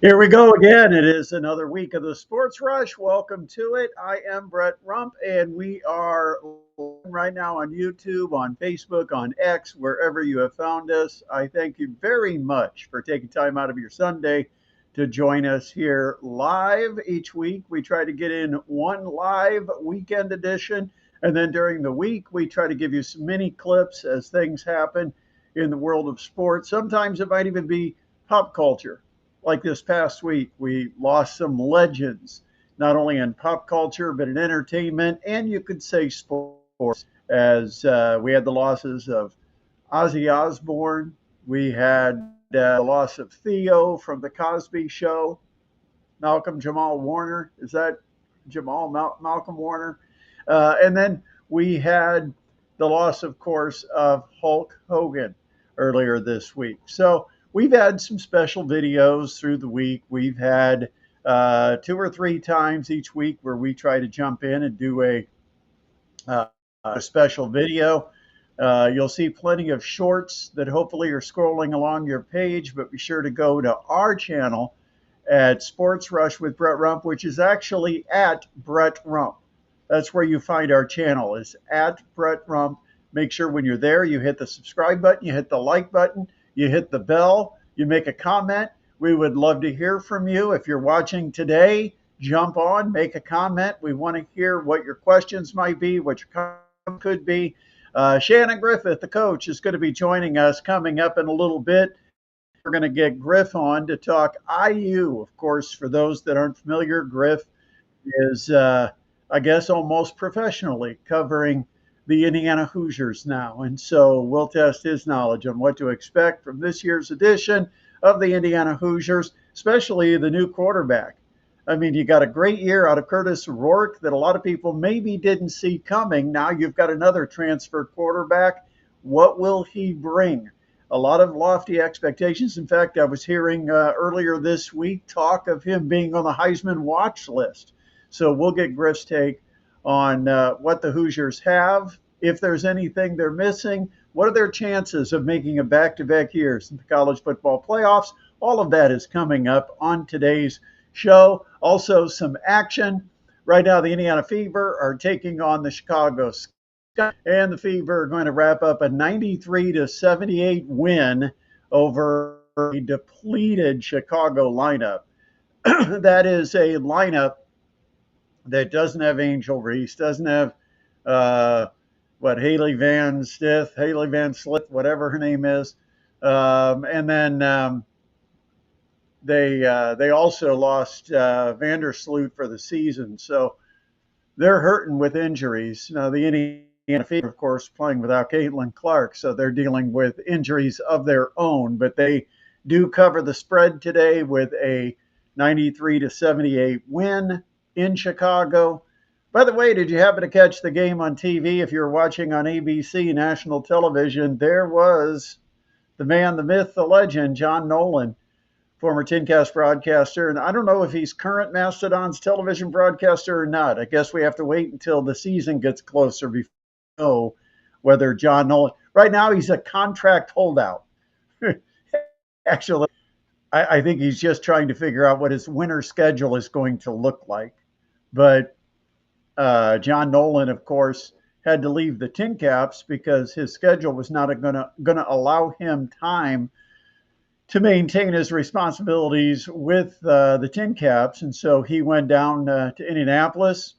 Here we go again. It is another week of the Sports Rush. Welcome to it. I am Brett Rump, and we are right now on YouTube, on Facebook, on X, wherever you have found us. I thank you very much for taking time out of your Sunday to join us here live each week. We try to get in one live weekend edition, and then during the week, we try to give you some mini clips as things happen in the world of sports. Sometimes it might even be pop culture like this past week, we lost some legends, not only in pop culture, but in entertainment, and you could say sports, as we had the losses of Ozzy Osbourne. We had the loss of Theo from The Cosby Show, Malcolm Jamal Warner. Is that Malcolm Warner? And then we had the loss, of course, of Hulk Hogan earlier this week. So we've had some special videos through the week. We've had two or three times each week where we try to jump in and do uh, a special video. You'll see plenty of shorts that hopefully are scrolling along your page, but be sure to go to our channel at Sports Rush with Brett Rump, which is actually at Brett Rump. That's where you find our channel, is at Brett Rump. Make sure when you're there, you hit the subscribe button, you hit the like button, you hit the bell, you make a comment. We would love to hear from you. If you're watching today, jump on, make a comment. We want to hear what your questions might be, what your comment could be. Shannon Griffith, the coach, is going to be joining us coming up in a little bit. We're going to get Griff on to talk IU. Of course, for those that aren't familiar, Griff is, I guess, almost professionally covering the Indiana Hoosiers now. And so we'll test his knowledge on what to expect from this year's edition of the Indiana Hoosiers, especially the new quarterback. I mean, you got a great year out of Curtis Rourke that a lot of people maybe didn't see coming. Now you've got another transfer quarterback. What will he bring? A lot of lofty expectations. In fact, I was hearing earlier this week talk of him being on the Heisman watch list. So we'll get Griff's take on what the Hoosiers have, if there's anything they're missing, what are their chances of making a back-to-back years in the college football playoffs. All of that is coming up on today's show. Also, some action. Right now, the Indiana Fever are taking on the Chicago Sky, and the Fever are going to wrap up a 93-78 win over a depleted Chicago lineup. That is a lineup that doesn't have Angel Reese, doesn't have uh, Haley Van Slith, whatever her name is, and then they also lost Vandersloot for the season, so they're hurting with injuries. Now the Indiana Fever, of course, playing without Caitlin Clark, so they're dealing with injuries of their own, but they do cover the spread today with a 93-78 win in Chicago. By the way, did you happen to catch the game on TV? If you're watching on ABC national television, there was the man, the myth, the legend, John Nolan, former TinCast broadcaster. And I don't know if he's current Mastodons television broadcaster or not. I guess we have to wait until the season gets closer before we know whether John Nolan. Right now, he's a contract holdout. Actually, I think he's just trying to figure out what his winter schedule is going to look like. But John Nolan, of course, had to leave the Tin Caps because his schedule was not going to allow him time to maintain his responsibilities with the Tin Caps, and so he went down to Indianapolis,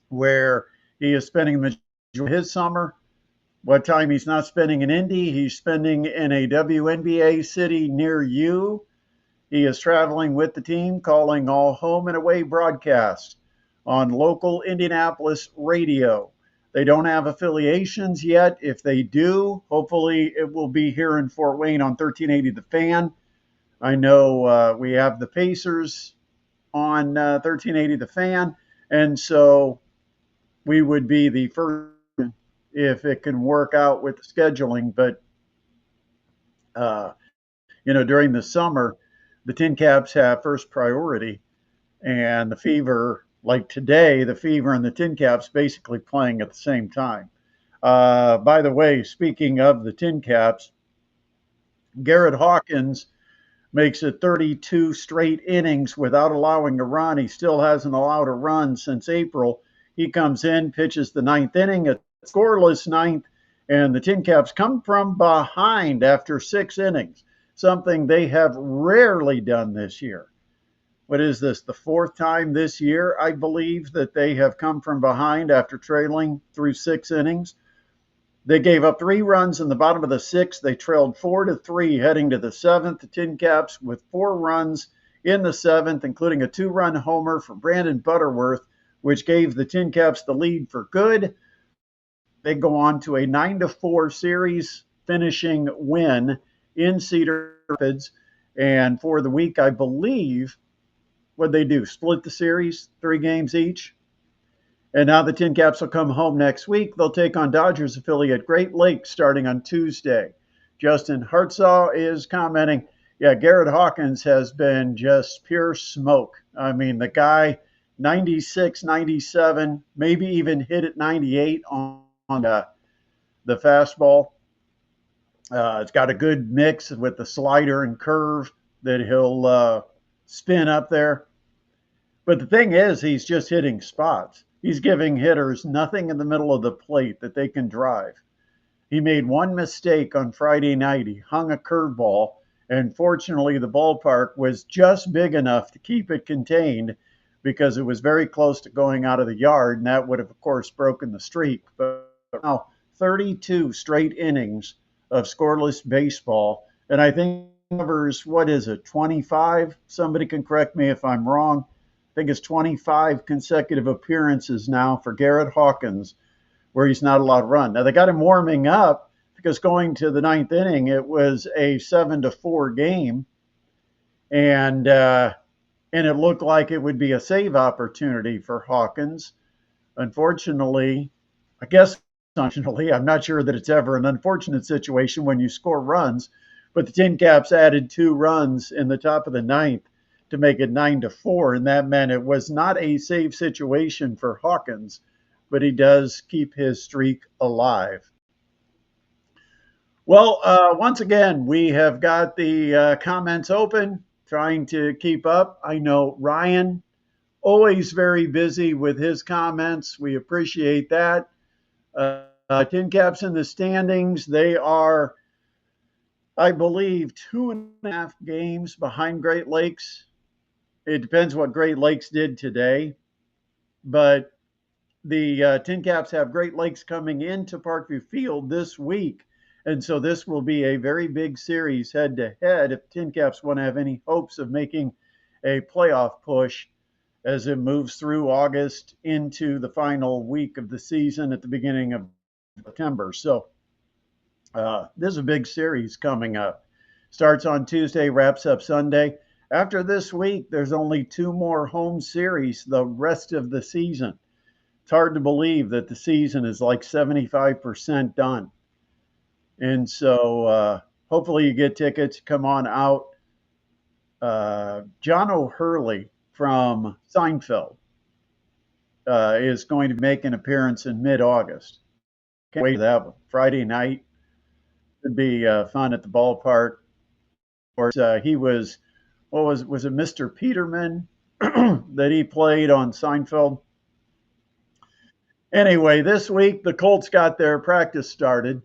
where he is spending the his summer. What time he's not spending in Indy, he's spending in a WNBA city near you. He is traveling with the team, calling all home and away broadcasts on local Indianapolis radio. They don't have affiliations yet. If they do, hopefully it will be here in Fort Wayne on 1380 The Fan. I know we have the Pacers on 1380 The Fan, and so we would be the first if it can work out with the scheduling. But uh, during the summer, the Tin Caps have first priority, and the Fever, like today, the Fever and the Tin Caps basically playing at the same time. By the way, speaking of the Tin Caps, Garrett Hawkins makes it 32 straight innings without allowing a run. He still hasn't allowed a run since April. He comes in, pitches the ninth inning, a scoreless ninth, and the Tin Caps come from behind after 6 innings, something they have rarely done this year. What is this, the fourth time this year, I believe, that they have come from behind after trailing through 6 innings? They gave up 3 runs in the bottom of the sixth. They trailed 4-3 heading to the seventh. The Tin Caps with 4 runs in the seventh, including a 2-run homer for Brandon Butterworth, which gave the Tin Caps the lead for good. They go on to a 9-4 series finishing win in Cedar Rapids. And for the week, I believe, what they do, split the series, 3 games each. And now the Tin Caps will come home next week. They'll take on Dodgers affiliate Great Lakes starting on Tuesday. Justin Hartsaw is commenting, yeah, Garrett Hawkins has been just pure smoke. I mean, the guy, 96, 97, maybe even hit at 98 on the fastball. It's got a good mix with the slider and curve that he'll spin up there. But the thing is, he's just hitting spots. He's giving hitters nothing in the middle of the plate that they can drive. He made one mistake on Friday night. He hung a curveball, and fortunately, the ballpark was just big enough to keep it contained because it was very close to going out of the yard, and that would have, of course, broken the streak. But now, 32 straight innings of scoreless baseball, and I think covers, what is it, 25? Somebody can correct me if I'm wrong. I think it's 25 consecutive appearances now for Garrett Hawkins where he's not allowed to run. Now, they got him warming up because going to the ninth inning, it was a 7-4 game, and it looked like it would be a save opportunity for Hawkins. Unfortunately, I guess unfortunately, I'm not sure that it's ever an unfortunate situation when you score runs, but the Tin Caps added 2 runs in the top of the ninth to make it 9-4, and that meant it was not a save situation for Hawkins, but he does keep his streak alive. Well, once again, we have got the comments open, trying to keep up. I know Ryan, always very busy with his comments. We appreciate that. Tin Caps in the standings, they are, I believe, 2.5 games behind Great Lakes. It depends what Great Lakes did today, but the Tin Caps have Great Lakes coming into Parkview Field this week, and so this will be a very big series head to head if Tin Caps want to have any hopes of making a playoff push as it moves through August into the final week of the season at the beginning of September. So this is a big series coming up. Starts on Tuesday, wraps up Sunday. After this week, there's only 2 more home series the rest of the season. It's hard to believe that the season is like 75% done. And so hopefully you get tickets, come on out. John O'Hurley from Seinfeld is going to make an appearance in mid-August. Can't wait for that one. Friday night would be fun at the ballpark. Of course, he was, what was it Mr. Peterman that he played on Seinfeld? Anyway, this week the Colts got their practice started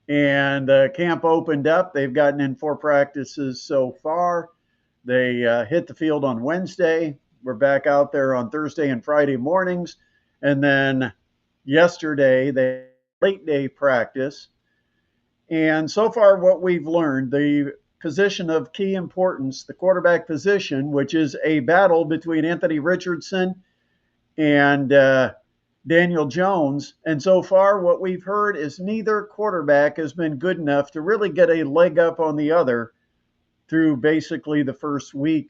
and camp opened up. They've gotten in 4 practices so far. They hit the field on Wednesday. We're back out there on Thursday and Friday mornings. And then yesterday, they late day practice. And so far, what we've learned, the position of key importance, the quarterback position, which is a battle between Anthony Richardson and Daniel Jones. And so far, what we've heard is neither quarterback has been good enough to really get a leg up on the other through basically the first week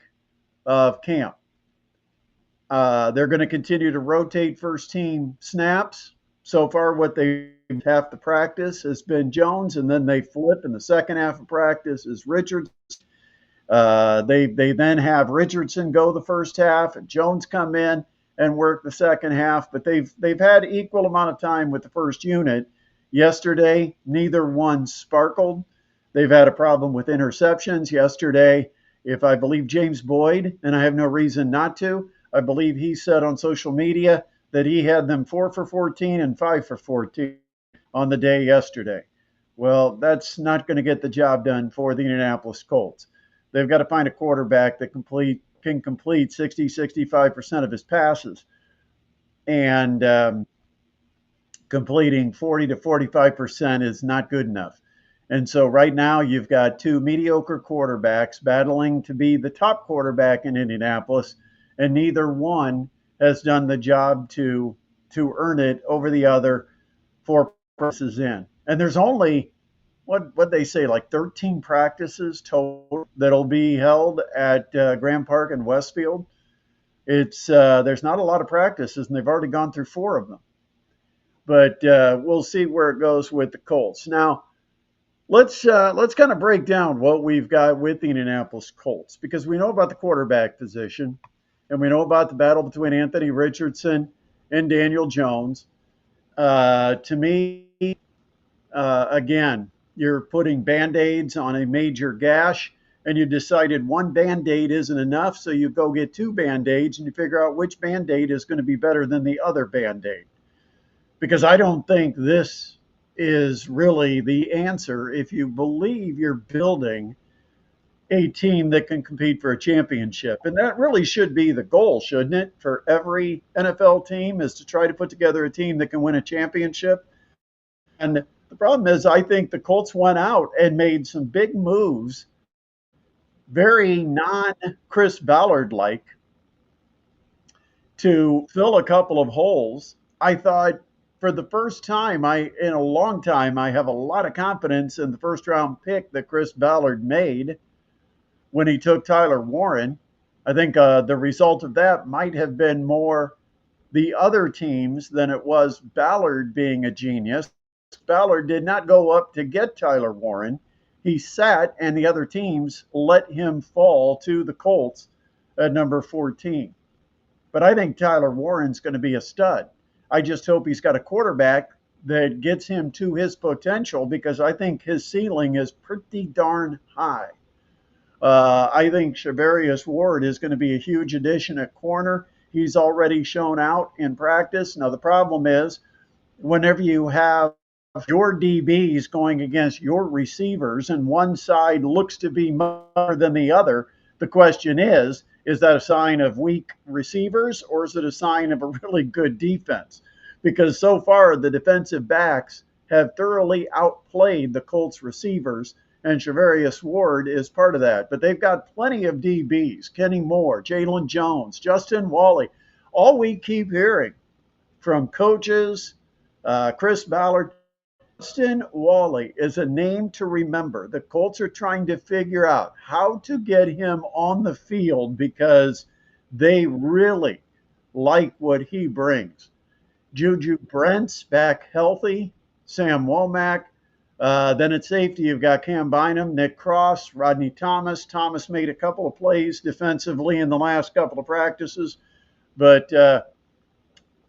of camp. They're going to continue to rotate first team snaps. So far, what they have to practice has been Jones, and then they flip in the second half of practice is Richardson. They then have Richardson go the first half and Jones come in and work the second half, but they've had equal amount of time with the first unit. Yesterday, neither one sparkled. They've had a problem with interceptions yesterday. If I believe James Boyd, and I have no reason not to, I believe he said on social media that he had them 4 for 14 and 5 for 14 on the day yesterday. Well, that's not going to get the job done for the Indianapolis Colts. They've got to find a quarterback that can complete 60-65% of his passes. And completing 40 to 45% is not good enough. And so right now you've got two mediocre quarterbacks battling to be the top quarterback in Indianapolis, and neither one has done the job to earn it over the other 4 practices in. And there's only what they say, like 13 practices total that'll be held at Grand Park and Westfield. It's there's not a lot of practices, and they've already gone through 4 of them. But we'll see where it goes with the Colts. Now, let's kind of break down what we've got with the Indianapolis Colts, because we know about the quarterback position, and we know about the battle between Anthony Richardson and Daniel Jones. To me, again, you're putting Band-Aids on a major gash, and you decided one Band-Aid isn't enough, so you go get 2 Band-Aids, and you figure out which Band-Aid is going to be better than the other Band-Aid. Because I don't think this is really the answer if you believe you're building a team that can compete for a championship. And that really should be the goal, shouldn't it, for every NFL team, is to try to put together a team that can win a championship. And the problem is, I think the Colts went out and made some big moves, very non-Chris Ballard-like, to fill a couple of holes. I thought, for the first time in a long time, I have a lot of confidence in the first round pick that Chris Ballard made when he took Tyler Warren. I think the result of that might have been more the other teams than it was Ballard being a genius. Ballard did not go up to get Tyler Warren. He sat, and the other teams let him fall to the Colts at number 14. But I think Tyler Warren's going to be a stud. I just hope he's got a quarterback that gets him to his potential, because I think his ceiling is pretty darn high. I think Charvarius Ward is going to be a huge addition at corner. He's already shown out in practice. Now, the problem is, whenever you have your DBs going against your receivers and one side looks to be more than the other, the question is that a sign of weak receivers, or is it a sign of a really good defense? Because so far the defensive backs have thoroughly outplayed the Colts receivers, and Charvarius Ward is part of that. But they've got plenty of DBs: Kenny Moore, Jalen Jones, Justin Wally. All we keep hearing from coaches, Chris Ballard, Justin Wally is a name to remember. The Colts are trying to figure out how to get him on the field, because they really like what he brings. Juju Brent's back healthy, Sam Womack. Then at safety, you've got Cam Bynum, Nick Cross, Rodney Thomas. Thomas made a couple of plays defensively in the last couple of practices, but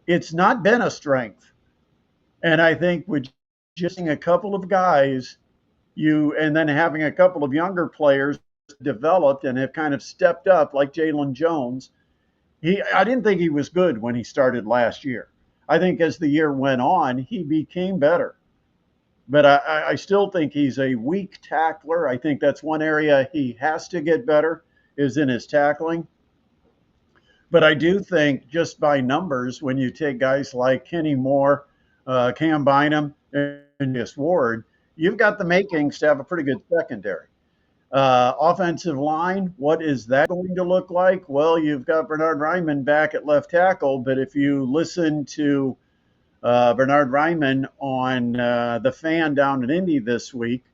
it's not been a strength. And I think with just a couple of guys, and then having a couple of younger players developed and have kind of stepped up, like Jalen Jones. I didn't think he was good when he started last year. I think as the year went on, he became better. But I still think he's a weak tackler. I think that's one area he has to get better, is in his tackling. But I do think, just by numbers, when you take guys like Kenny Moore, Cam Bynum, and just Ward, you've got the makings to have a pretty good secondary. Offensive line, what is that going to look like? Well, you've got Bernhard Raimann back at left tackle, but if you listen to Bernhard Raimann on the Fan down in Indy this week,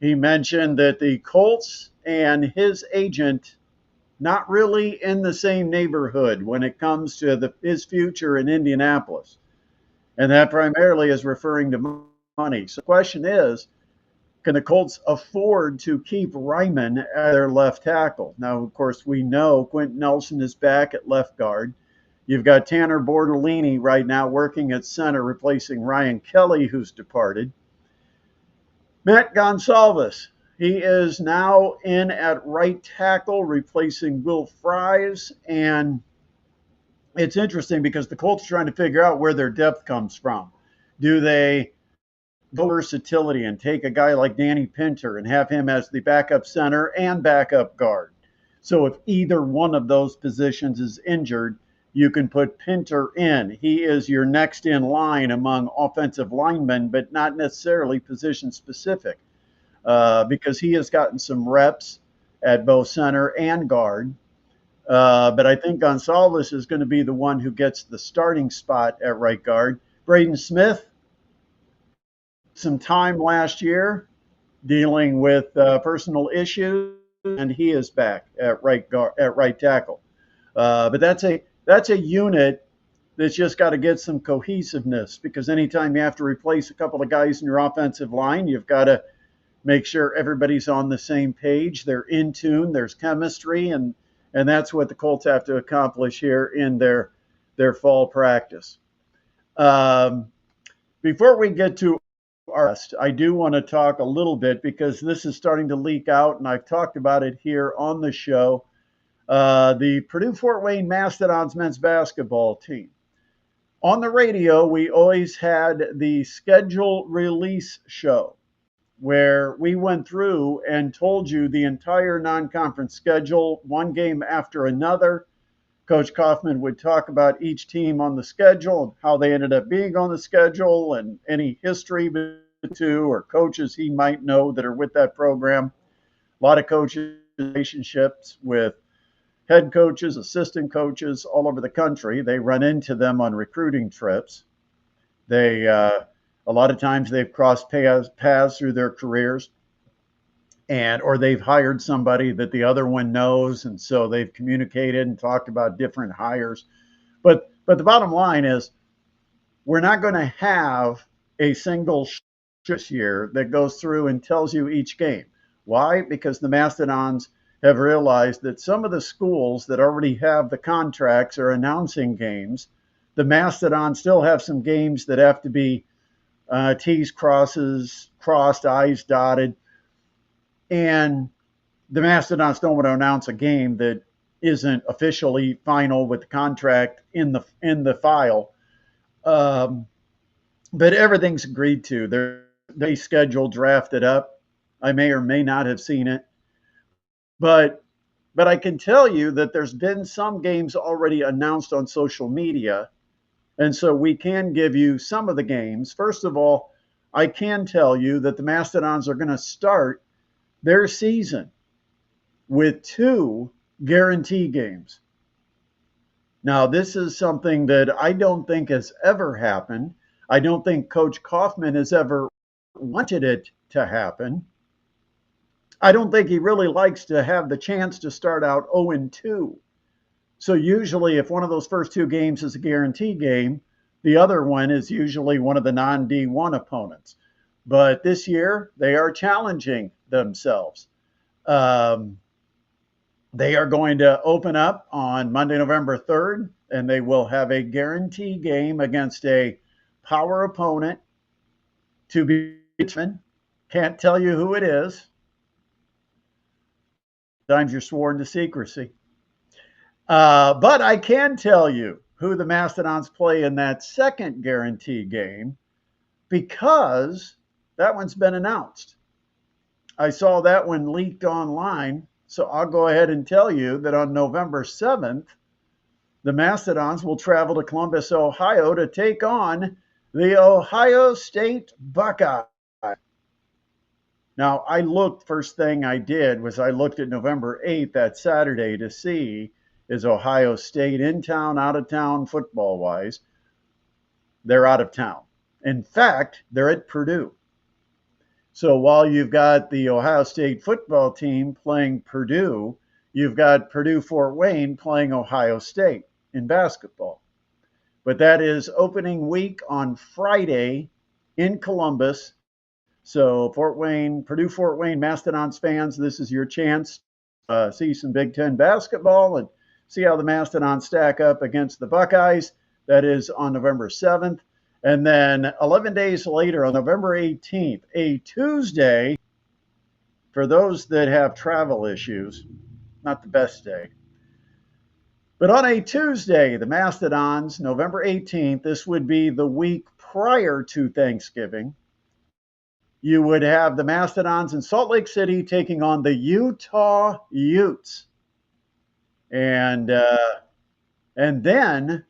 he mentioned that the Colts and his agent not really in the same neighborhood when it comes to his future in Indianapolis. And that primarily is referring to money. So the question is, can the Colts afford to keep Raimann at their left tackle? Now, of course, we know Quentin Nelson is back at left guard. You've got Tanner Bortolini right now working at center, replacing Ryan Kelly, who's departed. Matt Gonsalves, He is now in at right tackle, replacing Will Fries. And it's interesting because the Colts are trying to figure out where their depth comes from. Do they go versatility and take a guy like Danny Pinter and have him as the backup center and backup guard? So if either one of those positions is injured, you can put Pinter in. He is your next in line among offensive linemen, but not necessarily position specific, because he has gotten some reps at both center and guard. But I think Gonzalez is going to be the one who gets the starting spot at right guard. Braden Smith, some time last year dealing with personal issues, and he is back at right guard, at right tackle. But that's a unit that's just got to get some cohesiveness, because anytime you have to replace a couple of guys in your offensive line, you've got to make sure everybody's on the same page. They're in tune. There's chemistry, and that's what the Colts have to accomplish here in their fall practice. Before we get to our guest, I do want to talk a little bit, because this is starting to leak out, and I've talked about it here on the show. The Purdue Fort Wayne Mastodons men's basketball team. On the radio, we always had the schedule release show, where we went through and told you the entire non-conference schedule, one game after another. Coach Kaufman would talk about each team on the schedule and how they ended up being on the schedule, and any history between the two or coaches he might know that are with that program. A lot of coaches relationships with head coaches, assistant coaches all over the country. They run into them on recruiting trips. They a lot of times they've crossed paths through their careers, or they've hired somebody that the other one knows, and so they've communicated and talked about different hires. But the bottom line is, we're not going to have a single this year that goes through and tells you each game. Why? Because the Mastodons have realized that some of the schools that already have the contracts are announcing games. The Mastodons still have some games that have to be T's crossed, I's dotted. And the Mastodons don't want to announce a game that isn't officially final with the contract in the file. But everything's agreed to. They schedule drafted up. I may or may not have seen it. But I can tell you that there's been some games already announced on social media. And so we can give you some of the games. First of all, I can tell you that the Mastodons are going to start their season with 2 guarantee games. Now, this is something that I don't think has ever happened. I don't think Coach Kaufman has ever wanted it to happen. I don't think he really likes to have the chance to start out 0-2. So usually if one of those first 2 games is a guarantee game, the other one is usually one of the non-D1 opponents. But this year, they are challenging themselves. They are going to open up on Monday, November 3rd, and they will have a guarantee game against a power opponent to be determined. Can't tell you who it is. Sometimes you're sworn to secrecy. But I can tell you who the Mastodons play in that second guarantee game, because that one's been announced. I saw that one leaked online, so I'll go ahead and tell you that on November 7th, the Mastodons will travel to Columbus, Ohio to take on the Ohio State Buckeyes. Now, first thing I did was I looked at November 8th, that Saturday, to see, is Ohio State in town, out of town, football-wise. They're out of town. In fact, they're at Purdue. So while you've got the Ohio State football team playing Purdue, you've got Purdue Fort Wayne playing Ohio State in basketball. But that is opening week on Friday in Columbus. So Purdue Fort Wayne Mastodons fans, this is your chance to see some Big Ten basketball and see how the Mastodons stack up against the Buckeyes. That is on November 7th. And then 11 days later, on November 18th, a Tuesday, for those that have travel issues, not the best day. But on a Tuesday, the Mastodons, November 18th, this would be the week prior to Thanksgiving. You would have the Mastodons in Salt Lake City taking on the Utah Utes. And then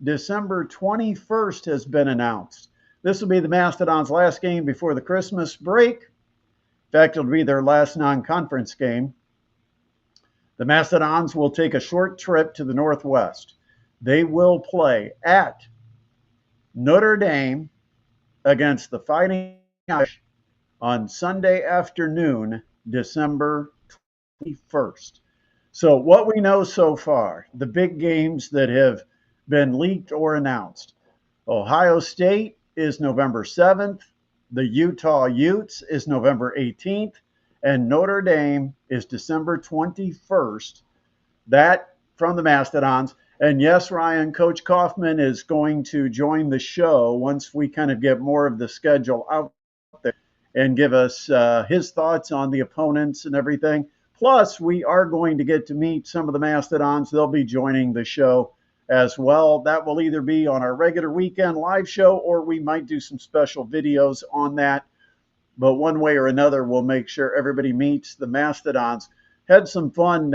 December 21st has been announced. This will be the Mastodons' last game before the Christmas break. In fact, it'll be their last non-conference game. The Mastodons will take a short trip to the Northwest. They will play at Notre Dame against the Fighting Irish on Sunday afternoon, December 21st. So what we know so far, the big games that have been leaked or announced. Ohio State is November 7th. The Utah Utes is November 18th. And Notre Dame is December 21st. That from the Mastodons. And yes, Ryan, Coach Kaufman is going to join the show once we kind of get more of the schedule out there and give us his thoughts on the opponents and everything. Plus, we are going to get to meet some of the Mastodons. They'll be joining the show as well. That will either be on our regular weekend live show or we might do some special videos on that. But one way or another, we'll make sure everybody meets the Mastodons. Had some fun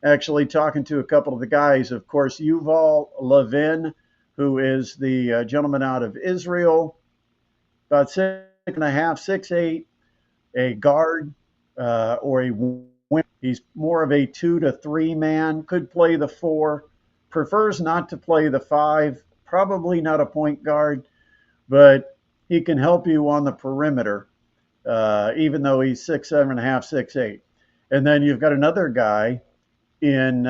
actually talking to a couple of the guys. Of course, Yuval Levin, who is the gentleman out of Israel, about 6'5", 6'8", a guard or a wing. He's more of a 2 to 3 man, could play the 4, prefers not to play the 5, probably not a point guard, but he can help you on the perimeter, even though he's 6'7", 6'8". And then you've got another guy in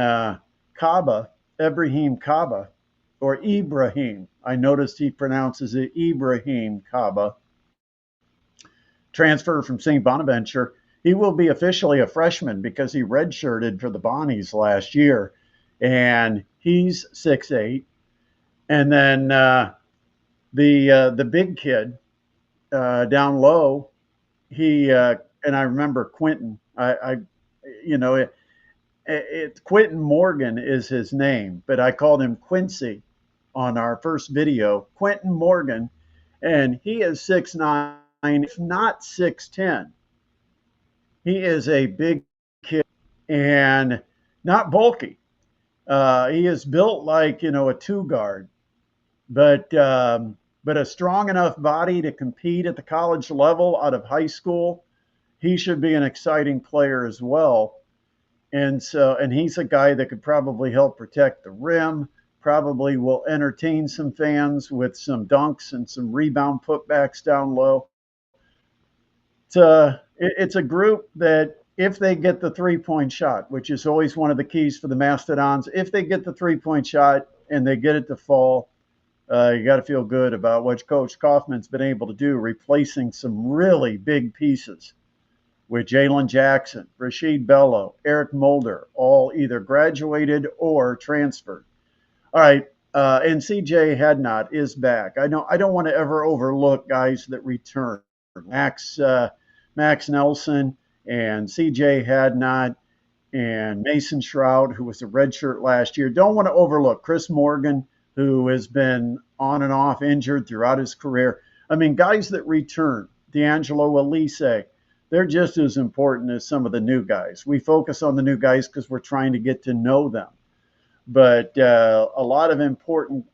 Kaba, Ibrahim Kaba, or Ibrahim. I noticed he pronounces it Ibrahim Kaba. Transfer from St. Bonaventure. He will be officially a freshman because he redshirted for the Bonnies last year. And he's 6'8". And then the big kid down low, he and I remember Quentin. Quentin Morgan is his name, but I called him Quincy on our first video. Quentin Morgan, and he is 6'9", if not 6'10". He is a big kid and not bulky. He is built like a 2 guard, but a strong enough body to compete at the college level out of high school. He should be an exciting player as well. And he's a guy that could probably help protect the rim, probably will entertain some fans with some dunks and some rebound putbacks down low. It's a group that if they get the 3-point shot, which is always one of the keys for the Mastodons, if they get the 3-point shot and they get it to fall, you got to feel good about what Coach Kaufman's been able to do, replacing some really big pieces with Jalen Jackson, Rasheed Bello, Eric Mulder, all either graduated or transferred. All right, and CJ Hadnot is back. I don't want to ever overlook guys that return. Max Nelson and CJ Hadnot and Mason Shroud, who was a redshirt last year. Don't want to overlook Chris Morgan, who has been on and off injured throughout his career. I mean, guys that return, D'Angelo Elise, they're just as important as some of the new guys. We focus on the new guys because we're trying to get to know them. But a lot of important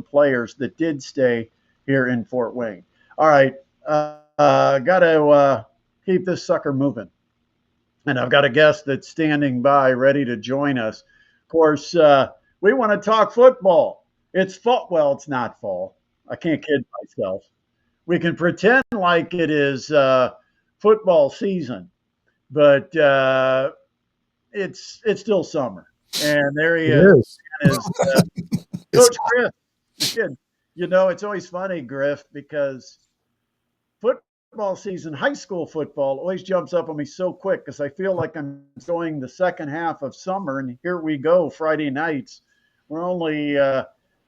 players that did stay here in Fort Wayne. All right, got to keep this sucker moving. And I've got a guest that's standing by ready to join us. Of course, we want to talk football. It's fall. Well, it's not fall. I can't kid myself. We can pretend like it is football season, but it's still summer. And there he is. Coach Griff. It's always funny, Griff, because football season, high school football, always jumps up on me so quick because I feel like I'm enjoying the second half of summer. And here we go, Friday nights. We're only,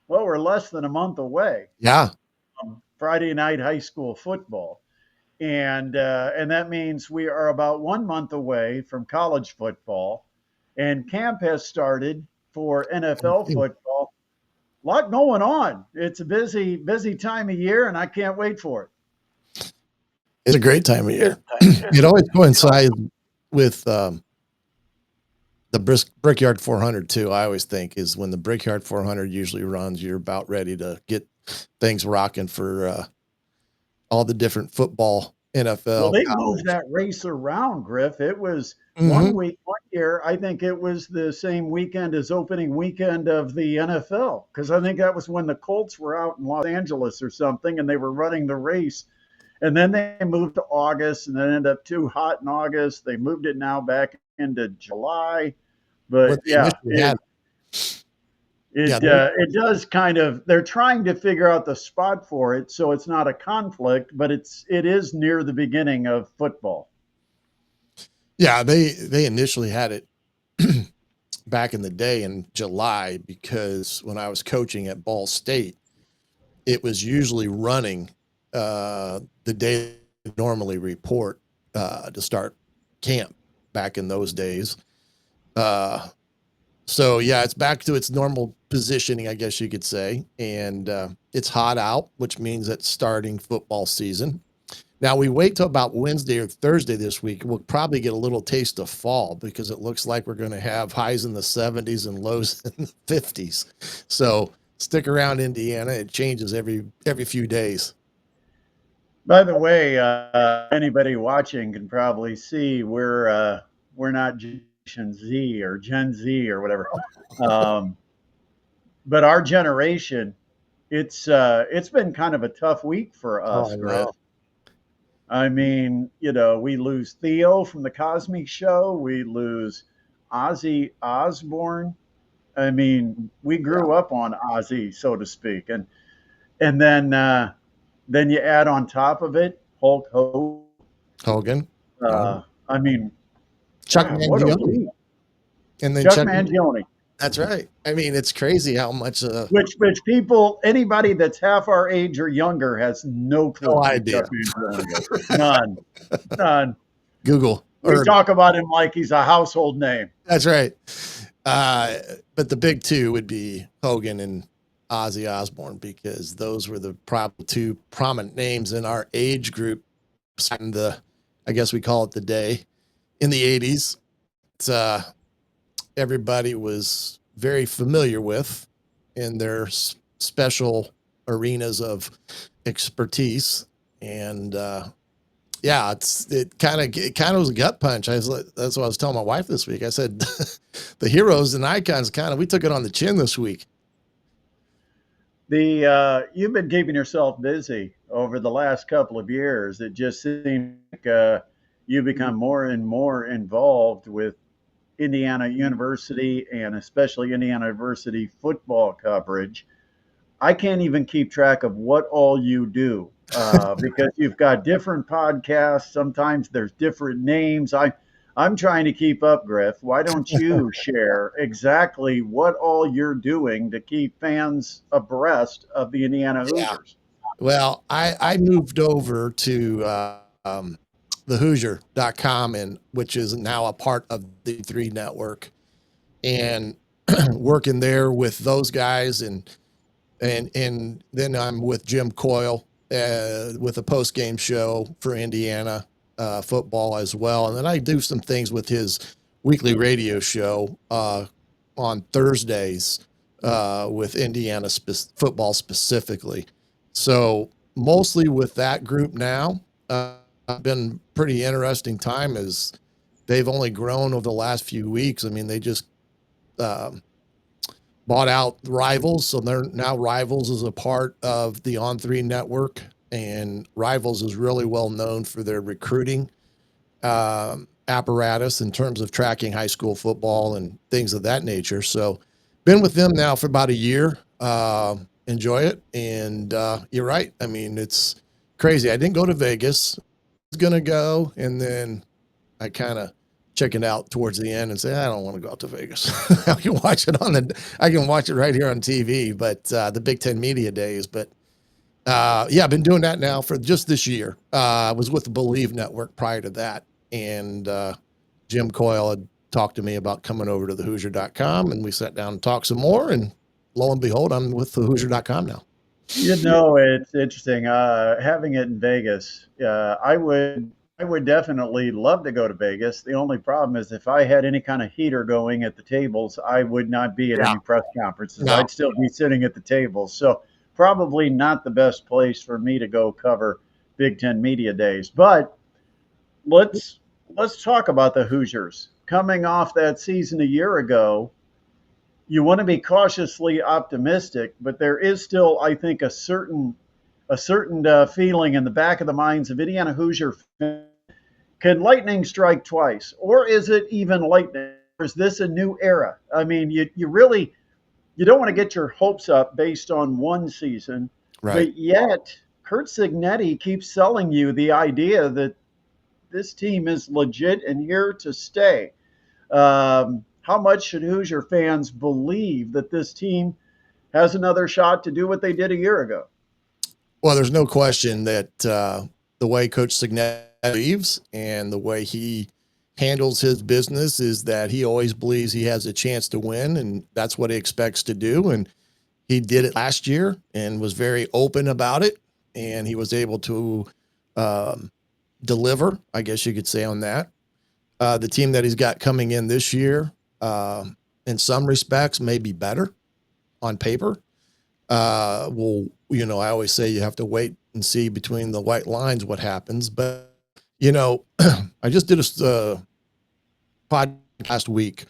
we're less than a month away. Yeah. Friday night high school football. and that means we are about 1 month away from college football, and camp has started for NFL football. A lot going on. It's a busy time of year, and I can't wait for it. It's a great time of year. It always coincides with the Brickyard 400 too. I always think is when the Brickyard 400 usually runs, you're about ready to get things rocking for all the different football, NFL. Well, they moved that race around, Griff. It was one week, 1 year. I think it was the same weekend as opening weekend of the NFL, because I think that was when the Colts were out in Los Angeles or something, and they were running the race. And then they moved to August, and then ended up too hot in August. They moved it now back into July. But it does kind of. They're trying to figure out the spot for it, so it's not a conflict, but it is near the beginning of football. Yeah, they initially had it back in the day in July, because when I was coaching at Ball State, it was usually running the day they normally report to start camp back in those days. So yeah, it's back to its normal positioning, I guess you could say. And it's hot out, which means it's starting football season. Now we wait till about Wednesday or Thursday this week. We'll probably get a little taste of fall, because it looks like we're going to have highs in the 70s and lows in the 50s. So stick around, Indiana. It changes every few days. By the way, anybody watching can probably see we're not Generation Z or Gen Z or whatever, but our generation, it's been kind of a tough week for us, Griff. I mean, we lose Theo from the Cosmic Show. We lose Ozzy Osbourne. I mean, we grew up on Ozzy, so to speak, and then you add on top of it Hulk Hogan. I mean, Chuck Mangione. And then Chuck Mangione. That's right. I mean, it's crazy how much which people, anybody that's half our age or younger, has no clue. No idea. None. Google. We talk about him like he's a household name. That's right. But the big two would be Hogan and Ozzy Osbourne, because those were the probably two prominent names in our age group. And I guess we call it the day in the 80s. Everybody was very familiar with in their special arenas of expertise. And it kind of was a gut punch. That's what I was telling my wife this week. I said, the heroes and icons we took it on the chin this week. You've been keeping yourself busy over the last couple of years. It just seems like you become more and more involved with Indiana University, and especially Indiana University football coverage. I can't even keep track of what all you do because you've got different podcasts. Sometimes there's different names. I'm trying to keep up, Griff. Why don't you share exactly what all you're doing to keep fans abreast of the Indiana Hoosiers? Well, I moved over to the Hoosier.com, which is now a part of the 3 network, and working there with those guys, and then I'm with Jim Coyle with a post-game show for Indiana football as well. And then I do some things with his weekly radio show on Thursdays with Indiana football specifically. So mostly with that group now. Been pretty interesting time, as they've only grown over the last few weeks. I mean, they just bought out Rivals, so they're now Rivals is a part of the On3 network, and Rivals is really well known for their recruiting apparatus in terms of tracking high school football and things of that nature. So been with them now for about a year. Enjoy it. And you're right. I mean, it's crazy. I didn't go to Vegas. Gonna go, and then I kind of checking out towards the end and say, I don't want to go out to Vegas. I can watch it right here on TV, but the Big Ten Media Days. But Yeah, I've been doing that now for just this year. I was with the Believe Network prior to that, and Jim Coyle had talked to me about coming over to the Hoosier.com, and we sat down and talked some more, and lo and behold, I'm with the Hoosier.com now. It's interesting. Having it in Vegas, I would definitely love to go to Vegas. The only problem is if I had any kind of heater going at the tables, I would not be at Yeah. any press conferences. No. I'd still be sitting at the tables. So probably not the best place for me to go cover Big Ten media days. But let's let's talk about the Hoosiers coming off that season a year ago. You want to be cautiously optimistic, but there is still, I think, a certain feeling in the back of the minds of Indiana Hoosier fans. Can lightning strike twice, or is it even lightning? Or is this a new era? I mean, you really you don't want to get your hopes up based on one season, Right. but yet Kurt Signetti keeps selling you the idea that this team is legit and here to stay. How much should Hoosier fans believe that this team has another shot to do what they did a year ago? Well, there's no question that the way Coach Signet believes and the way he handles his business is that he always believes he has a chance to win, and that's what he expects to do. And he did it last year and was very open about it, and he was able to um, deliver, I guess you could say, on that. The team that he's got coming in this year, in some respects, may be better on paper. Well, I always say you have to wait and see between the white lines what happens. But, I just did a podcast last week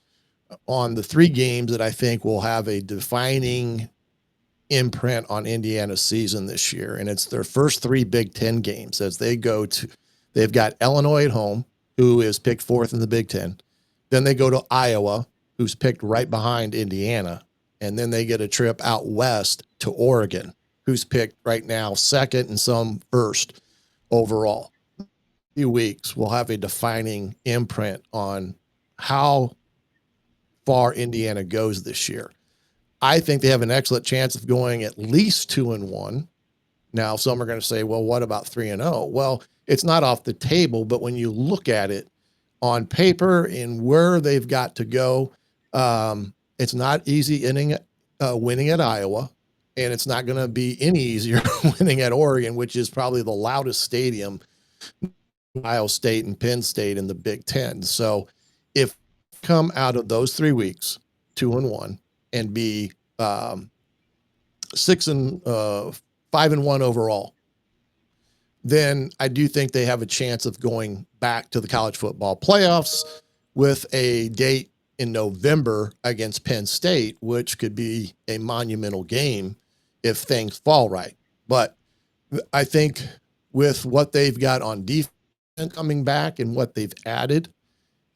on the 3 games that I think will have a defining imprint on Indiana's season this year. And it's their first 3 Big Ten games as they've got Illinois at home, who is picked 4th in the Big Ten. Then they go to Iowa, who's picked right behind Indiana. And then they get a trip out west to Oregon, who's picked right now 2nd and some 1st overall. A few weeks will have a defining imprint on how far Indiana goes this year. I think they have an excellent chance of going at least 2-1. Now, some are going to say, well, what about 3-0? Well, it's not off the table, but when you look at it on paper and where they've got to go, it's not easy winning at Iowa, and it's not going to be any easier winning at Oregon, which is probably the loudest stadium, Ohio State and Penn State in the Big Ten. So if come out of those 3 weeks 2-1 and be 5-1 overall, then I do think they have a chance of going back to the college football playoffs with a date in November against Penn State, which could be a monumental game if things fall right. But I think with what they've got on defense coming back and what they've added,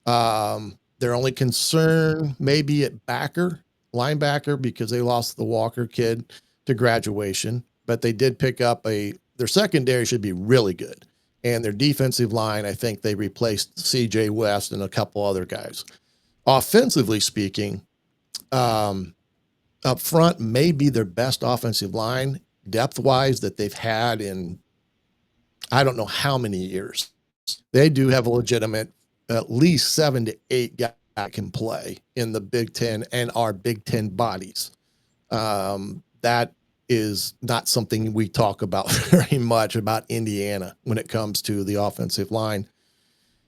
their only concern maybe at linebacker, because they lost the Walker kid to graduation, but they did pick up their secondary should be really good. And their defensive line, I think they replaced CJ West and a couple other guys. Offensively speaking, up front may be their best offensive line depth-wise that they've had in I don't know how many years. They do have a legitimate at least 7 to 8 guys that can play in the Big Ten and are Big Ten bodies. That is not something we talk about very much about Indiana when it comes to the offensive line.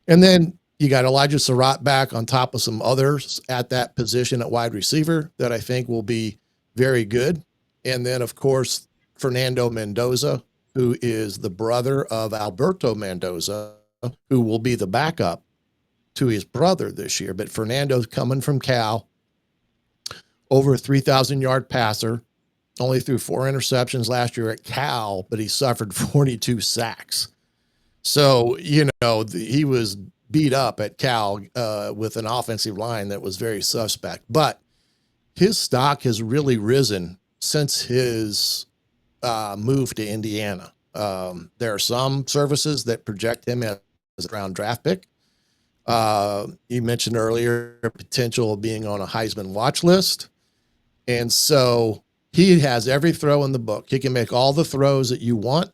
And then you got Elijah Surratt back on top of some others at that position at wide receiver that I think will be very good. And then, of course, Fernando Mendoza, who is the brother of Alberto Mendoza, who will be the backup to his brother this year. But Fernando's coming from Cal, over a 3,000-yard passer, only threw 4 interceptions last year at Cal, but he suffered 42 sacks. So, he was beat up at Cal with an offensive line that was very suspect. But his stock has really risen since his move to Indiana. There are some services that project him as a round draft pick. You mentioned earlier potential of being on a Heisman watch list. And so he has every throw in the book. He can make all the throws that you want.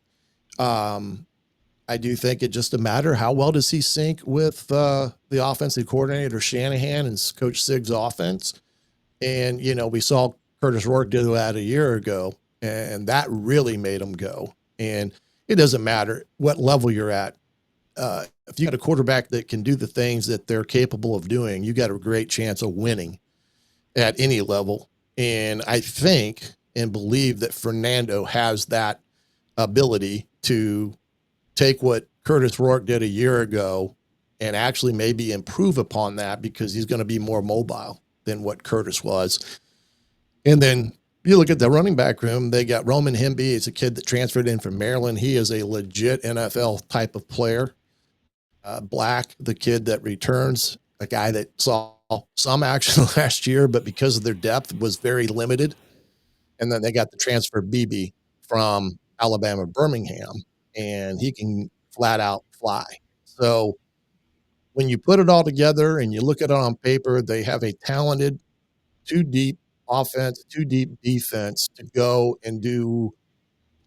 I do think it's just a matter how well does he sync with the offensive coordinator Shanahan and Coach Sig's offense. And we saw Curtis Rourke do that a year ago, and that really made him go. And it doesn't matter what level you're at. If you got a quarterback that can do the things that they're capable of doing, you got a great chance of winning at any level. And I think and believe that Fernando has that ability to take what Curtis Rourke did a year ago and actually maybe improve upon that, because he's going to be more mobile than what Curtis was. And then you look at the running back room, they got Roman Hemby. He's a kid that transferred in from Maryland. He is a legit NFL type of player. Black, the kid that returns, a guy that saw some action last year, but because of their depth was very limited. And then they got the transfer BB from Alabama, Birmingham, and he can flat out fly. So when you put it all together and you look at it on paper, they have a talented, too deep offense, too deep defense to go and do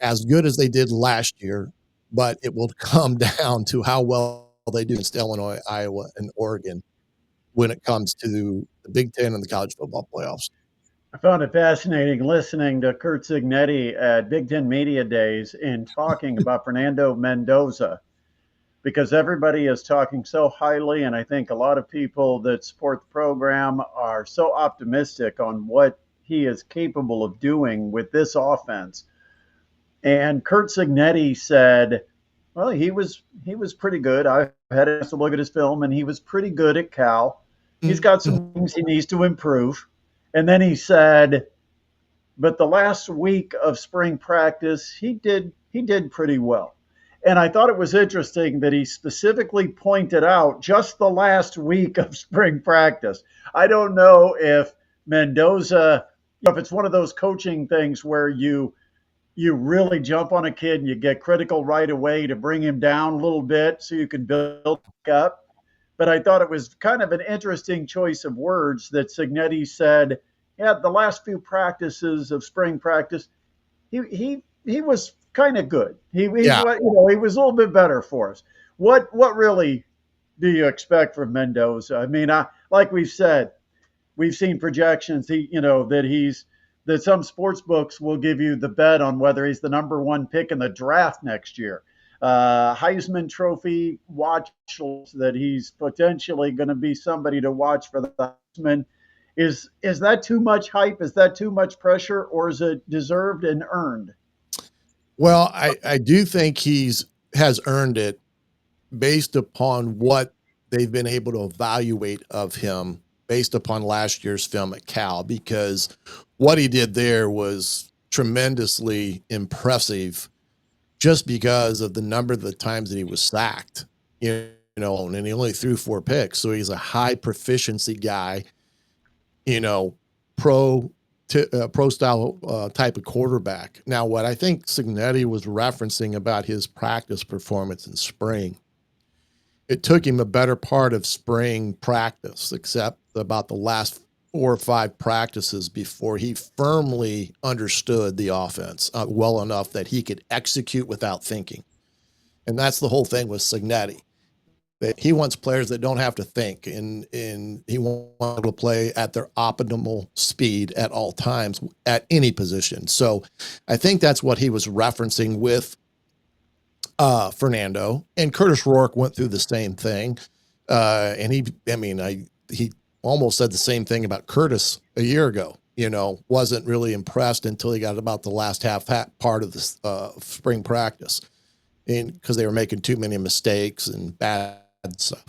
as good as they did last year, but it will come down to how well they do against Illinois, Iowa, and Oregon when it comes to the Big Ten and the college football playoffs. I found it fascinating listening to Kurt Cignetti at Big Ten Media Days and talking about Fernando Mendoza, because everybody is talking so highly. And I think a lot of people that support the program are so optimistic on what he is capable of doing with this offense. And Kurt Cignetti said, well, he was pretty good. I had a chance to look at his film, and he was pretty good at Cal. He's got some things he needs to improve. And then he said, but the last week of spring practice, he did pretty well. And I thought it was interesting that he specifically pointed out just the last week of spring practice. I don't know if Mendoza, if it's one of those coaching things where you really jump on a kid and you get critical right away to bring him down a little bit so you can build up. But I thought it was kind of an interesting choice of words that Cignetti said, yeah, the last few practices of spring practice, he was kind of good. He was a little bit better for us. What really do you expect from Mendoza? I mean, like we've said, we've seen projections. That some sports books will give you the bet on whether he's the number one pick in the draft next year. Heisman Trophy watch that he's potentially going to be somebody to watch for the Heisman. Is that too much hype? Is that too much pressure, or is it deserved and earned? Well, I do think has earned it based upon what they've been able to evaluate of him based upon last year's film at Cal, because what he did there was tremendously impressive just because of the number of the times that he was sacked, and he only threw 4 picks. So he's a high proficiency guy, pro style type of quarterback. Now, what I think Cignetti was referencing about his practice performance in spring, it took him a better part of spring practice, except about the last 4 or 5 practices before he firmly understood the offense well enough that he could execute without thinking. And that's the whole thing with Cignetti. That he wants players that don't have to think, and he wants to play at their optimal speed at all times at any position. So I think that's what he was referencing with Fernando, and Curtis Rourke went through the same thing. And he almost said the same thing about Curtis a year ago, wasn't really impressed until he got about the last half part of the spring practice, and because they were making too many mistakes and bad stuff.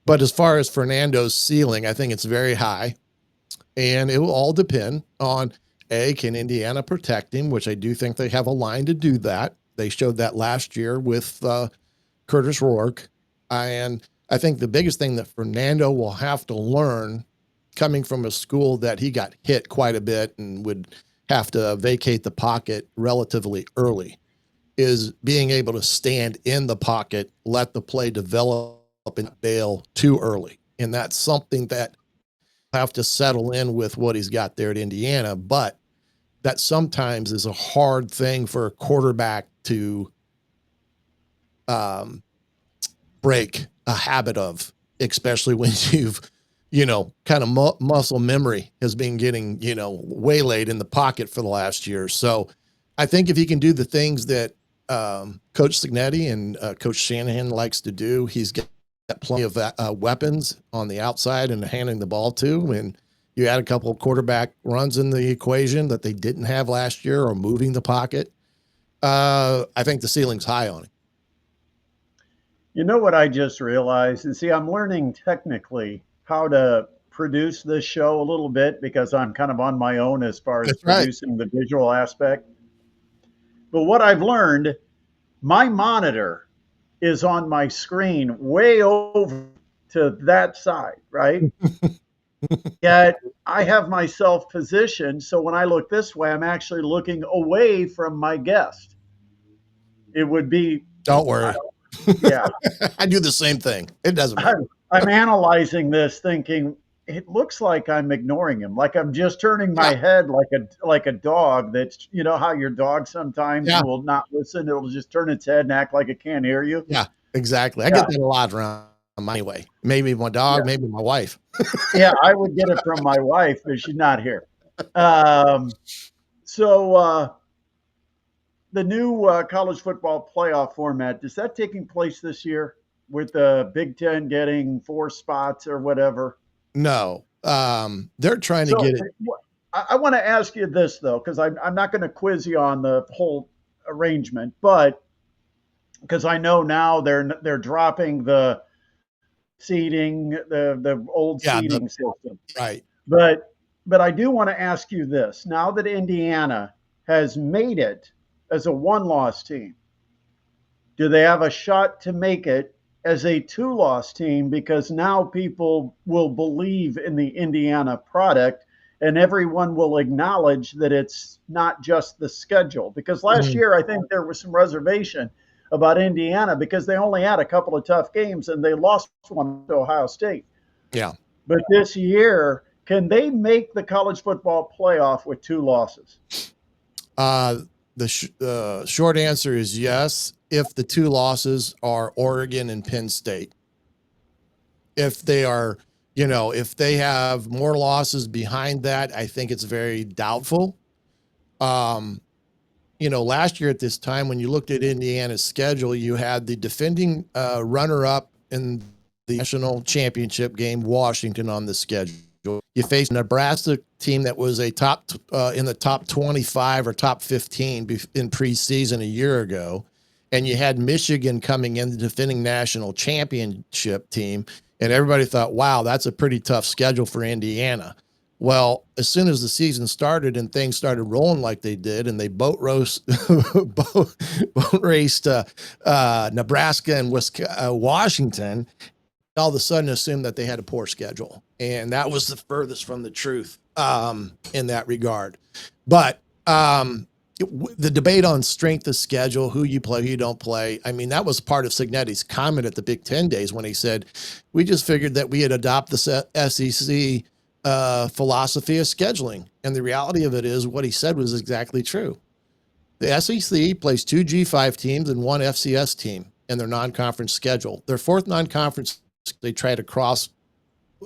But as far as Fernando's ceiling, I think it's very high, and it will all depend on can Indiana protect him, which I do think they have a line to do that. They showed that last year with Curtis Rourke. And I think the biggest thing that Fernando will have to learn, coming from a school that he got hit quite a bit and would have to vacate the pocket relatively early, is being able to stand in the pocket, let the play develop and bail too early. And that's something that have to settle in with what he's got there at Indiana. But that sometimes is a hard thing for a quarterback to break a habit of, especially when you've, kind of muscle memory has been getting, waylaid in the pocket for the last year. So I think if he can do the things that Coach Signetti and Coach Shanahan likes to do, he's got plenty of weapons on the outside and handing the ball to. And you add a couple of quarterback runs in the equation that they didn't have last year, or moving the pocket. I think the ceiling's high on him. You know what I just realized? And see, I'm learning technically how to produce this show a little bit because I'm kind of on my own as far as That's right. producing the visual aspect. But what I've learned, my monitor is on my screen way over to that side, right? Yet I have myself positioned so when I look this way, I'm actually looking away from my guest. It would be, Don't worry. yeah. I do the same thing. It doesn't matter. I'm analyzing this, thinking it looks like I'm ignoring him, like I'm just turning my head like a dog. That's how your dog sometimes will not listen; it'll just turn its head and act like it can't hear you. Yeah, exactly. I get that a lot around my way. Maybe my dog, maybe my wife. Yeah, I would get it from my wife, but she's not here. So the new college football playoff format, is that taking place this year with the Big Ten getting 4 spots or whatever? No, they're trying to get it. I want to ask you this though, because I'm not going to quiz you on the whole arrangement, but because I know now they're dropping the seeding, the old seeding system, right? But I do want to ask you this: now that Indiana has made it as a 1-loss team, do they have a shot to make it as a 2-loss team? Because now people will believe in the Indiana product and everyone will acknowledge that it's not just the schedule. Because last year, I think there was some reservation about Indiana because they only had a couple of tough games and they lost one to Ohio State. Yeah. But this year, can they make the college football playoff with 2 losses? The short answer is yes, if the 2 losses are Oregon and Penn State. If they are, if they have more losses behind that, I think it's very doubtful. Last year at this time, when you looked at Indiana's schedule, you had the defending runner-up in the national championship game, Washington, on the schedule. You faced a Nebraska team that was a top in the top 25 or top 15 in preseason a year ago. And you had Michigan coming in, the defending national championship team. And everybody thought, wow, that's a pretty tough schedule for Indiana. Well, as soon as the season started and things started rolling like they did, and they boat raced Nebraska and Washington, all of a sudden assumed that they had a poor schedule. And that was the furthest from the truth in that regard. But the debate on strength of schedule, who you play, who you don't play, I mean, that was part of Signetti's comment at the Big Ten days when he said, we just figured that we had adopted the SEC philosophy of scheduling. And the reality of it is what he said was exactly true. The SEC plays 2 G5 teams and 1 FCS team in their non-conference schedule. Their 4th non-conference, they try to cross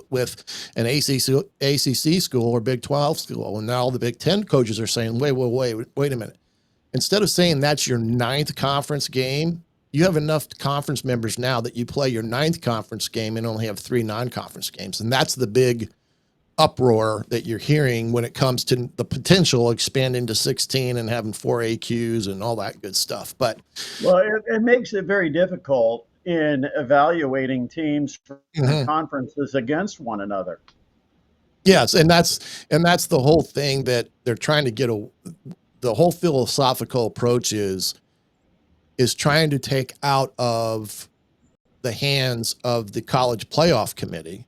with an ACC school or Big 12 school. And now the Big Ten coaches are saying, wait a minute. Instead of saying that's your 9th conference game, you have enough conference members now that you play your 9th conference game and only have 3 non-conference games. And that's the big uproar that you're hearing when it comes to the potential expanding to 16 and having 4 AQs and all that good stuff. But it makes it very difficult in evaluating teams from conferences against one another. Yes, and that's the whole thing that they're trying to get the whole philosophical approach is trying to take out of the hands of the college playoff committee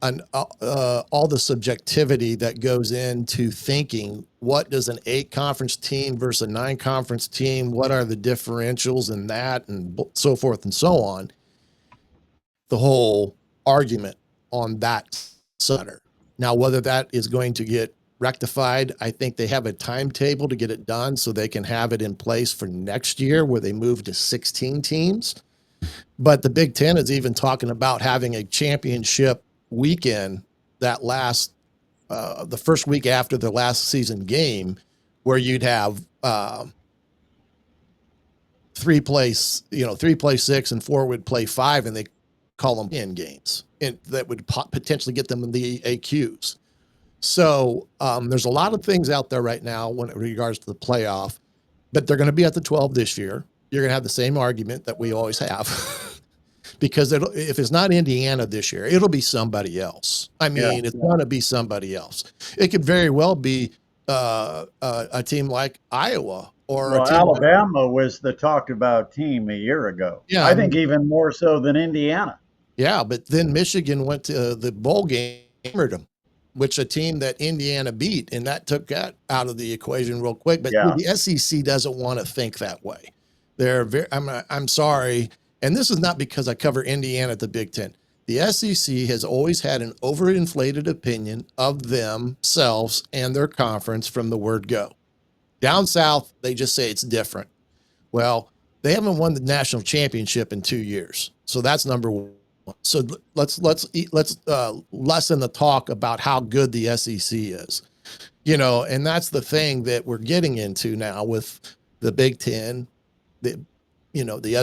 and all the subjectivity that goes into thinking, what does an 8-conference team versus a 9-conference team, what are the differentials in that, and so forth and so on. The whole argument on that center. Now, whether that is going to get rectified. I think they have a timetable to get it done so they can have it in place for next year where they move to 16 teams. But the Big Ten is even talking about having a championship weekend that lasts the first week after the last season game, where you'd have three play six and four would play five, and they call them in games, and that would potentially get them in the AQs. So there's a lot of things out there right now when it regards to the playoff, but they're going to be at the 12 this year. You're going to have the same argument that we always have because if it's not Indiana this year, it'll be somebody else. I mean, it's going to be somebody else. It could very well be a team like Iowa or a team Alabama was the talked about team a year ago. Yeah, I think even more so than Indiana. Yeah, but then Michigan went to the bowl game, hammered them, which a team that Indiana beat, and that took that out of the equation real quick. But the SEC doesn't want to think that way. They're very. I'm sorry, and this is not because I cover Indiana at the Big Ten. The SEC has always had an overinflated opinion of themselves and their conference from the word go. Down south, they just say it's different. Well, they haven't won the national championship in 2 years, so that's number one. So let's lessen the talk about how good the SEC is, and that's the thing that we're getting into now with the Big Ten, the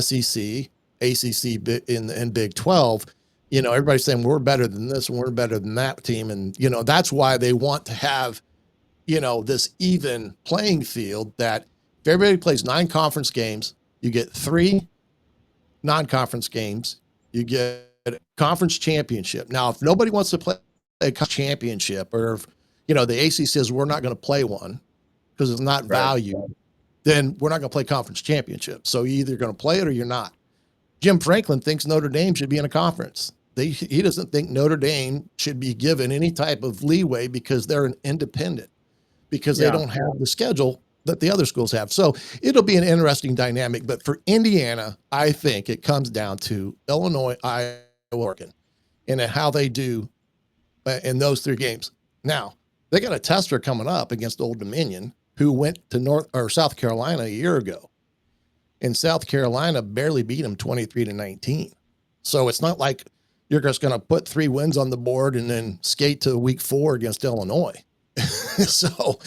SEC, ACC, and Big 12. Everybody's saying we're better than this and we're better than that team, and that's why they want to have this even playing field that if everybody plays 9 conference games, you get 3 non-conference games, you get a conference championship. Now, if nobody wants to play a championship, or if, the ACC says we're not going to play one because it's not valued, then we're not going to play conference championship. So you're either going to play it or you're not. Jim Franklin thinks Notre Dame should be in a conference. He doesn't think Notre Dame should be given any type of leeway because they're an independent, because they don't have the schedule that the other schools have. So it'll be an interesting dynamic. But for Indiana, I think it comes down to Illinois, Iowa, Oregon, and how they do in those 3 games. Now, they got a tester coming up against Old Dominion, who went to South Carolina a year ago. And South Carolina barely beat them 23-19. So it's not like you're just going to put 3 wins on the board and then skate to week 4 against Illinois. So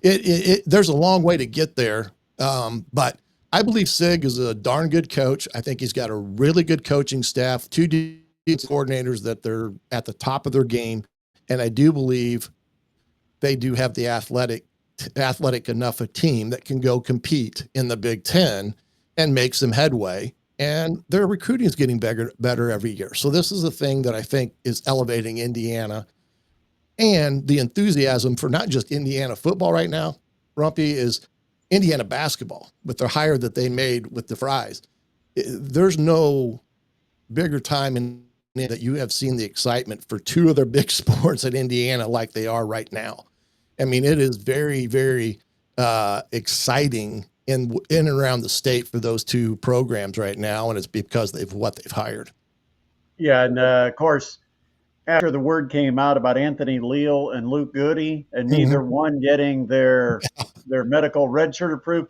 there's a long way to get there. But I believe Sig is a darn good coach. I think he's got a really good coaching staff, 2 defensive coordinators that they're at the top of their game. And I do believe they do have the athletic enough a team that can go compete in the Big Ten and make some headway. And their recruiting is getting better every year. So this is a thing that I think is elevating Indiana. And the enthusiasm for not just Indiana football right now, Rumpy, is Indiana basketball with the hire that they made with the Fries. There's no bigger time in that you have seen the excitement for 2 of their big sports at Indiana like they are right now. I mean, it is very, very exciting in and around the state for those 2 programs right now, and it's because they've hired. Yeah, and of course, after the word came out about Anthony Leal and Luke Goody, and neither one getting their medical redshirt approved,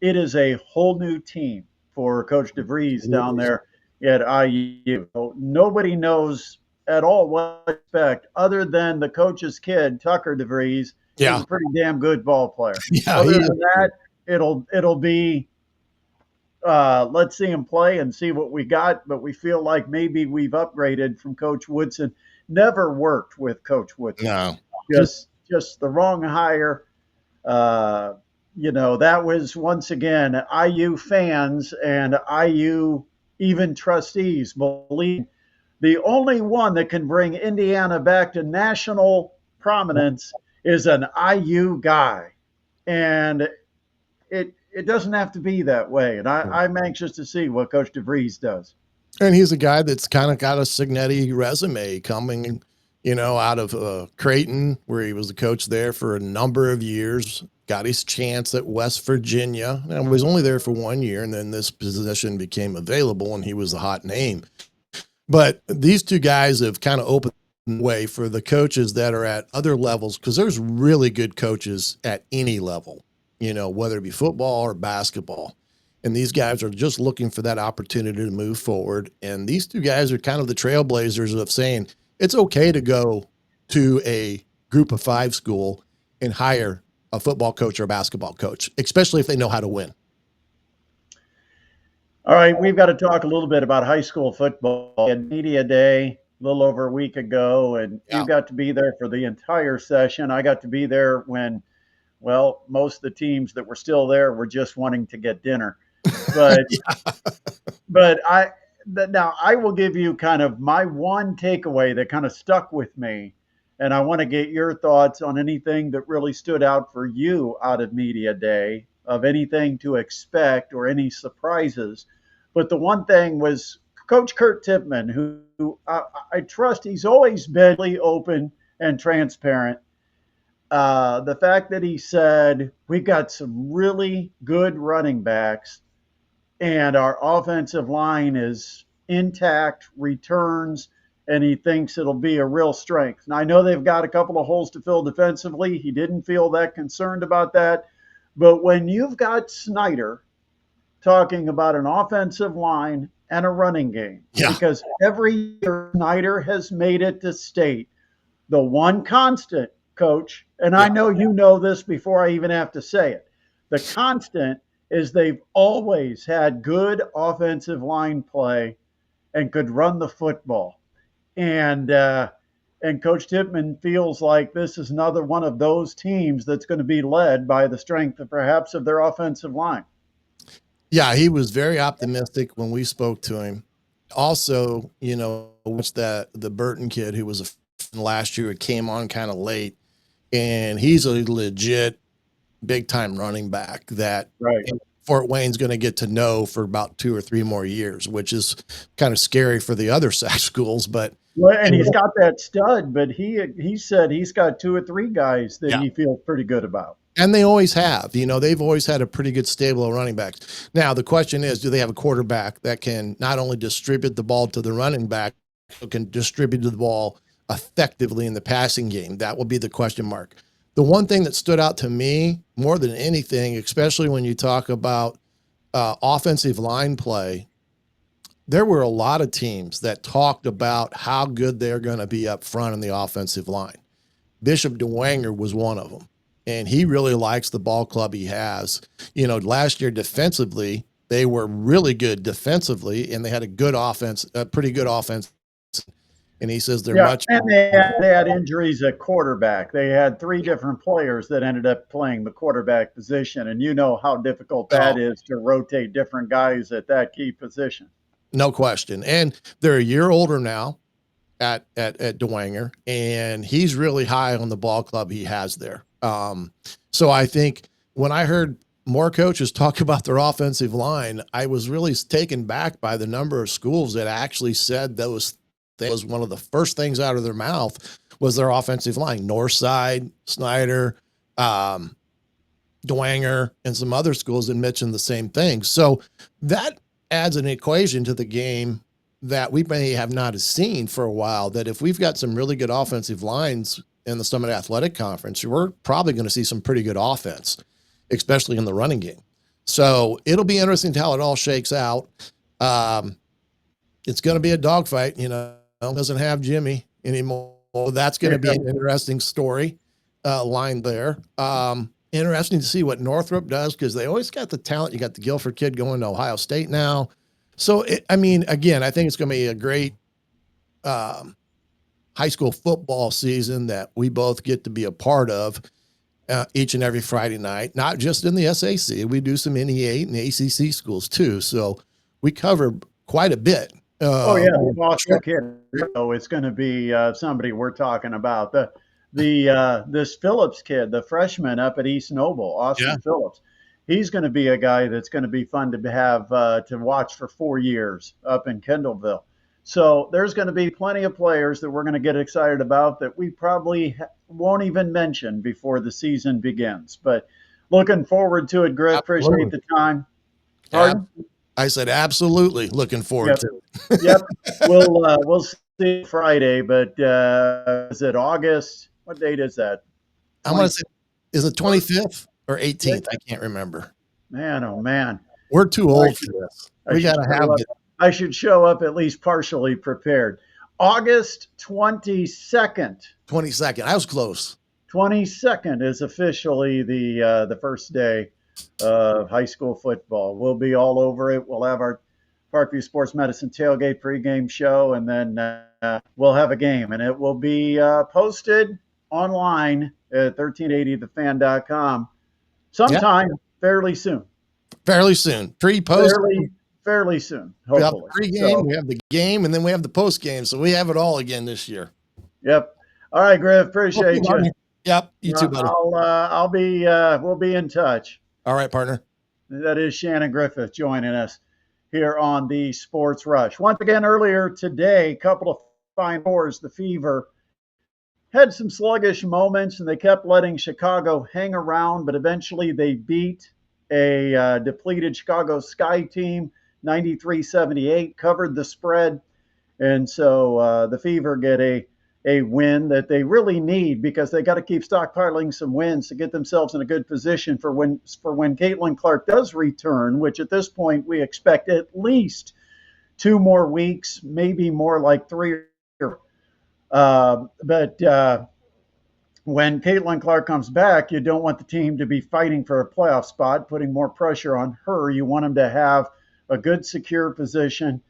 it is a whole new team for Coach DeVries down there at IU. So nobody knows at all what to expect other than the coach's kid, Tucker DeVries. He's a pretty damn good ball player. Other than that, it'll be let's see him play and see what we got. But we feel like maybe we've upgraded from Coach Woodson. Never worked with Coach Woodson. No. Just the wrong hire. That was, once again, IU fans and IU even trustees believe the only one that can bring Indiana back to national prominence is an IU guy. And it doesn't have to be that way. And I'm anxious to see what Coach DeVries does. And he's a guy that's kind of got a Signetti resume coming, out of Creighton, where he was the coach there for a number of years, got his chance at West Virginia, and was only there for 1 year. And then this position became available and he was the hot name. But these 2 guys have kind of opened way for the coaches that are at other levels, because there's really good coaches at any level, whether it be football or basketball. And these guys are just looking for that opportunity to move forward. And these two guys are kind of the trailblazers of saying it's okay to go to a group of 5 school and hire a football coach or a basketball coach, especially if they know how to win. All right, we've got to talk a little bit about high school football. We had media day a little over a week ago, and you Yeah. got to be there for the entire session. I got to be there when, well, most of the teams that were still there were just wanting to get dinner. But but now I will give you kind of my one takeaway that kind of stuck with me, and I want to get your thoughts on anything that really stood out for you out of media day, of anything to expect or any surprises. But the one thing was Coach Kurt Tippmann, who I trust he's always been really open and transparent. The fact that he said we've got some really good running backs and our offensive line is intact, returns, and he thinks it'll be a real strength. And I know they've got a couple of holes to fill defensively. He didn't feel that concerned about that. But when you've got Snyder talking about an offensive line and a running game, Yeah. because every year Snyder has made it to state the one constant, Coach, and I know you know this before I even have to say it. The constant is they've always had good offensive line play and could run the football. And Coach Tippmann feels like this is another one of those teams that's going to be led by the strength of perhaps of their offensive line. Yeah, he was very optimistic when we spoke to him. Also, what's the Burton kid who was last year, it came on kind of late, and he's a legit big time running back that Right. Fort Wayne's going to get to know for about 2 or 3 more years, which is kind of scary for the other SAC schools. But well, and he's got that stud, but he said he's got 2 or 3 guys that he feels pretty good about. And they always have. They've always had a pretty good stable of running backs. Now, the question is, do they have a quarterback that can not only distribute the ball to the running back, but can distribute the ball effectively in the passing game? That will be the question mark. The one thing that stood out to me more than anything, especially when you talk about offensive line play, there were a lot of teams that talked about how good they're going to be up front in the offensive line. Bishop DeWanger was one of them. And he really likes the ball club he has. Last year defensively, they were really good defensively, and they had a pretty good offense. And he says they're much. And they had injuries at quarterback. They had 3 different players that ended up playing the quarterback position, and you know how difficult that is to rotate different guys at that key position. No question. And they're a year older now at DeWanger, and he's really high on the ball club he has there. So I think when I heard more coaches talk about their offensive line, I was really taken back by the number of schools that actually said those things. One of the first things out of their mouth was their offensive line. Northside, Snyder, DeWanger, and some other schools that mentioned the same thing. So that adds an equation to the game that we may have not seen for a while, that if we've got some really good offensive lines in the Summit Athletic Conference, we're probably going to see some pretty good offense, especially in the running game. So it'll be interesting to how it all shakes out. It's going to be a dogfight, doesn't have Jimmy anymore. That's going to be an interesting story line there. Interesting to see what Northrop does, because they always got the talent. You got the Guilford kid going to Ohio State now. So, again, I think it's going to be a great high school football season that we both get to be a part of each and every Friday night, not just in the SAC. We do some NE8 and ACC schools too. So we cover quite a bit. The Boston kid. So it's going to be somebody we're talking about. This Phillips kid, the freshman up at East Noble, Austin Phillips. He's going to be a guy that's going to be fun to have to watch for 4 years up in Kendallville. So there's going to be plenty of players that we're going to get excited about that we probably won't even mention before the season begins. But looking forward to it, Griff. Appreciate the time. Pardon? I said absolutely looking forward to it. We'll see Friday, but is it August? What date is that? I'm going 20. to say, is it 25th or 18th? I can't remember. Man, oh man. We're too Well, old for this. We got to have it. I should show up at least partially prepared. August 22nd. 22nd. I was close. 22nd is officially the first day of high school football. We'll be all over it. We'll have our Parkview Sports Medicine tailgate pregame show, and then we'll have a game, and it will be posted online at 1380thefan.com sometime fairly soon. Fairly soon. Pre-post. Fairly soon, hopefully. We have hopefully. Pre-game, we have the game, and then we have the post-game. So we have it all again this year. Yep. All right, Griff. Appreciate you. Yep. You too, buddy. We'll be in touch. All right, partner. That is Shannon Griffith joining us here on the Sports Rush. Once again, earlier today, a couple of fine scores. The Fever had some sluggish moments, and they kept letting Chicago hang around, but eventually they beat a depleted Chicago Sky team 93-78, covered the spread, and so the Fever get a win that they really need because they got to keep stockpiling some wins to get themselves in a good position for when Caitlin Clark does return, which at this point we expect at least 2 more weeks, maybe more like 3. But when Caitlin Clark comes back, you don't want the team to be fighting for a playoff spot, putting more pressure on her. You want them to have a good, secure position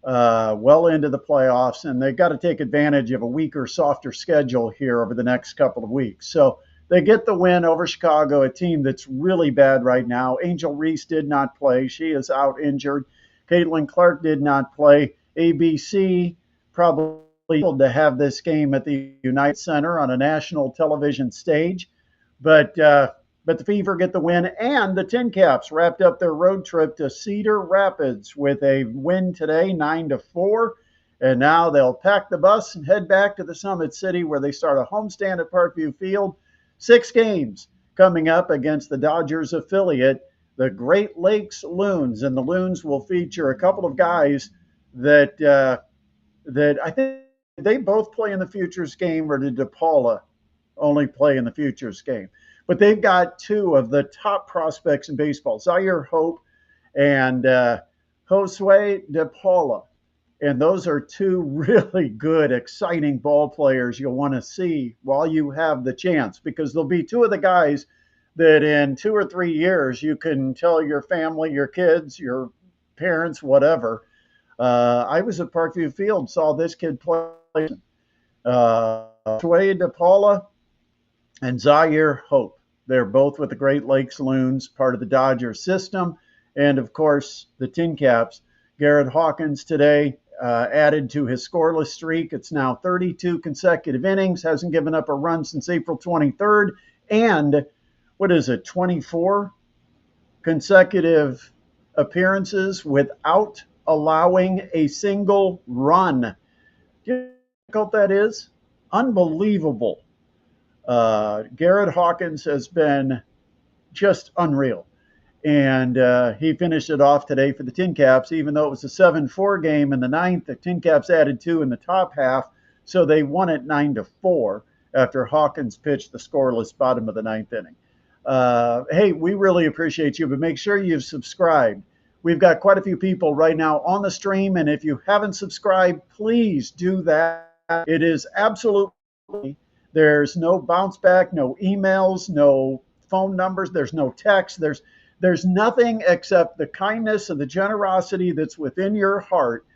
well into the playoffs, and they've got to take advantage of a weaker, softer schedule here over the next couple of weeks. So they get the win over Chicago, a team that's really bad right now. Angel Reese did not play. She is out injured. Caitlin Clark did not play. ABC probably to have this game at the United Center on a national television stage. But the Fever get the win, and the Tin Caps wrapped up their road trip to Cedar Rapids with a win today, 9-4. And now they'll pack the bus and head back to the Summit City where they start a homestand at Parkview Field. 6 games coming up against the Dodgers affiliate, the Great Lakes Loons. And the Loons will feature a couple of guys that I think they both play in the Futures game, or did DePaula only play in the Futures game? But they've got 2 of the top prospects in baseball, Zaire Hope and Josue DePaula. And those are 2 really good, exciting ball players you'll want to see while you have the chance, because there'll be 2 of the guys that in 2 or 3 years you can tell your family, your kids, your parents, whatever. I was at Parkview Field, saw this kid play. Josue DePaula and Zaire Hope. They're both with the Great Lakes Loons, part of the Dodger system. And, of course, the Tin Caps. Garrett Hawkins today added to his scoreless streak. It's now 32 consecutive innings, hasn't given up a run since April 23rd. And, 24 consecutive appearances without allowing a single run. Do you know how difficult that is? Unbelievable. Garrett Hawkins has been just unreal. And he finished it off today for the Tin Caps, even though it was a 7-4 game in the 9th. The Tin Caps added 2 in the top half, so they won it 9-4 after Hawkins pitched the scoreless bottom of the 9th inning. Hey, we really appreciate you, but make sure you've subscribed. We've got quite a few people right now on the stream, and if you haven't subscribed, please do that. It is absolutely, there's no bounce back, no emails, no phone numbers, there's no text, there's nothing except the kindness and the generosity that's within your heart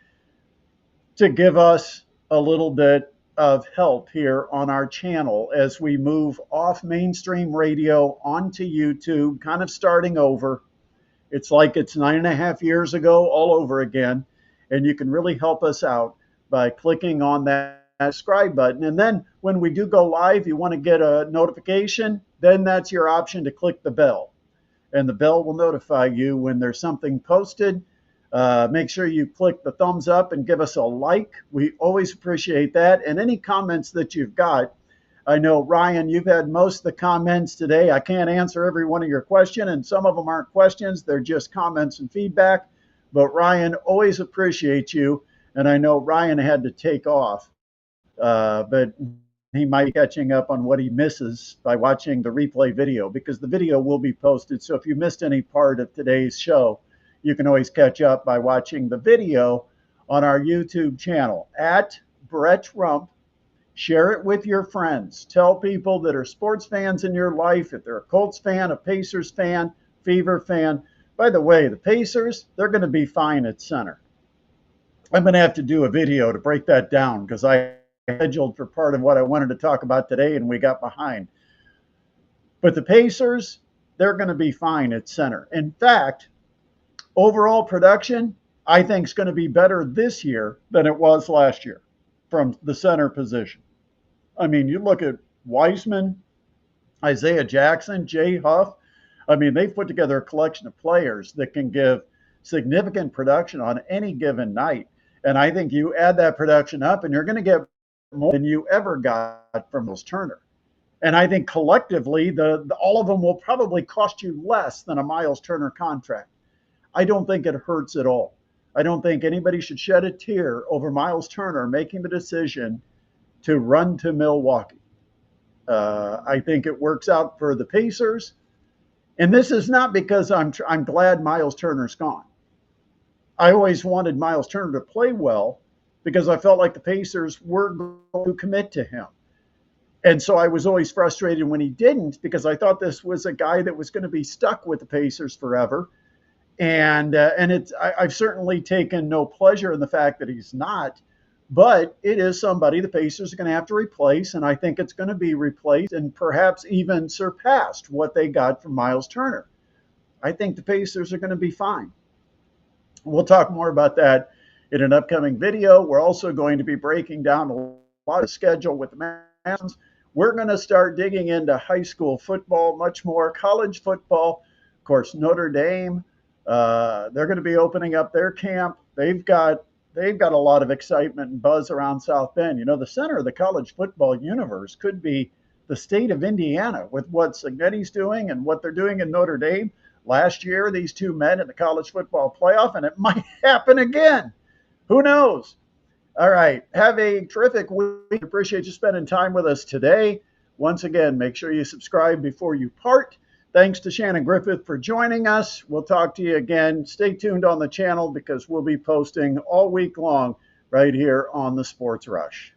to give us a little bit of help here on our channel as we move off mainstream radio onto YouTube, kind of starting over. It's like it's 9.5 years ago all over again. And you can really help us out by clicking on that subscribe button. And then when we do go live, you want to get a notification, then that's your option to click the bell. And the bell will notify you when there's something posted. Make sure you click the thumbs up and give us a like. We always appreciate that. And any comments that you've got. I know, Ryan, you've had most of the comments today. I can't answer every one of your questions, and some of them aren't questions. They're just comments and feedback. But, Ryan, always appreciate you. And I know Ryan had to take off, but he might be catching up on what he misses by watching the replay video because the video will be posted. So if you missed any part of today's show, you can always catch up by watching the video on our YouTube channel at Brett Rump. Share it with your friends. Tell people that are sports fans in your life, if they're a Colts fan, a Pacers fan, Fever fan. By the way, the Pacers, they're going to be fine at center. I'm going to have to do a video to break that down because I scheduled for part of what I wanted to talk about today and we got behind. But the Pacers, they're going to be fine at center. In fact, overall production, I think is going to be better this year than it was last year from the center position. I mean, you look at Weissman, Isaiah Jackson, Jay Huff. I mean, they've put together a collection of players that can give significant production on any given night. And I think you add that production up and you're going to get more than you ever got from Miles Turner. And I think collectively, all of them will probably cost you less than a Miles Turner contract. I don't think it hurts at all. I don't think anybody should shed a tear over Miles Turner making the decision to run to Milwaukee. I think it works out for the Pacers. And this is not because I'm glad Miles Turner's gone. I always wanted Miles Turner to play well because I felt like the Pacers were going to commit to him. And so I was always frustrated when he didn't because I thought this was a guy that was going to be stuck with the Pacers forever. And I've certainly taken no pleasure in the fact that he's not, but it is somebody the Pacers are going to have to replace, and I think it's going to be replaced and perhaps even surpassed what they got from Miles Turner. I think the Pacers are going to be fine. We'll talk more about that in an upcoming video. We're also going to be breaking down a lot of schedule with the Mastodons. We're going to start digging into high school football, much more college football. Of course, Notre Dame, they're going to be opening up their camp. They've got a lot of excitement and buzz around South Bend. You know, the center of the college football universe could be the state of Indiana with what Signetti's doing and what they're doing in Notre Dame. Last year, these two met in the college football playoff, and it might happen again. Who knows? All right. Have a terrific week. Appreciate you spending time with us today. Once again, make sure you subscribe before you part. Thanks to Shannon Griffith for joining us. We'll talk to you again. Stay tuned on the channel because we'll be posting all week long right here on the Sports Rush.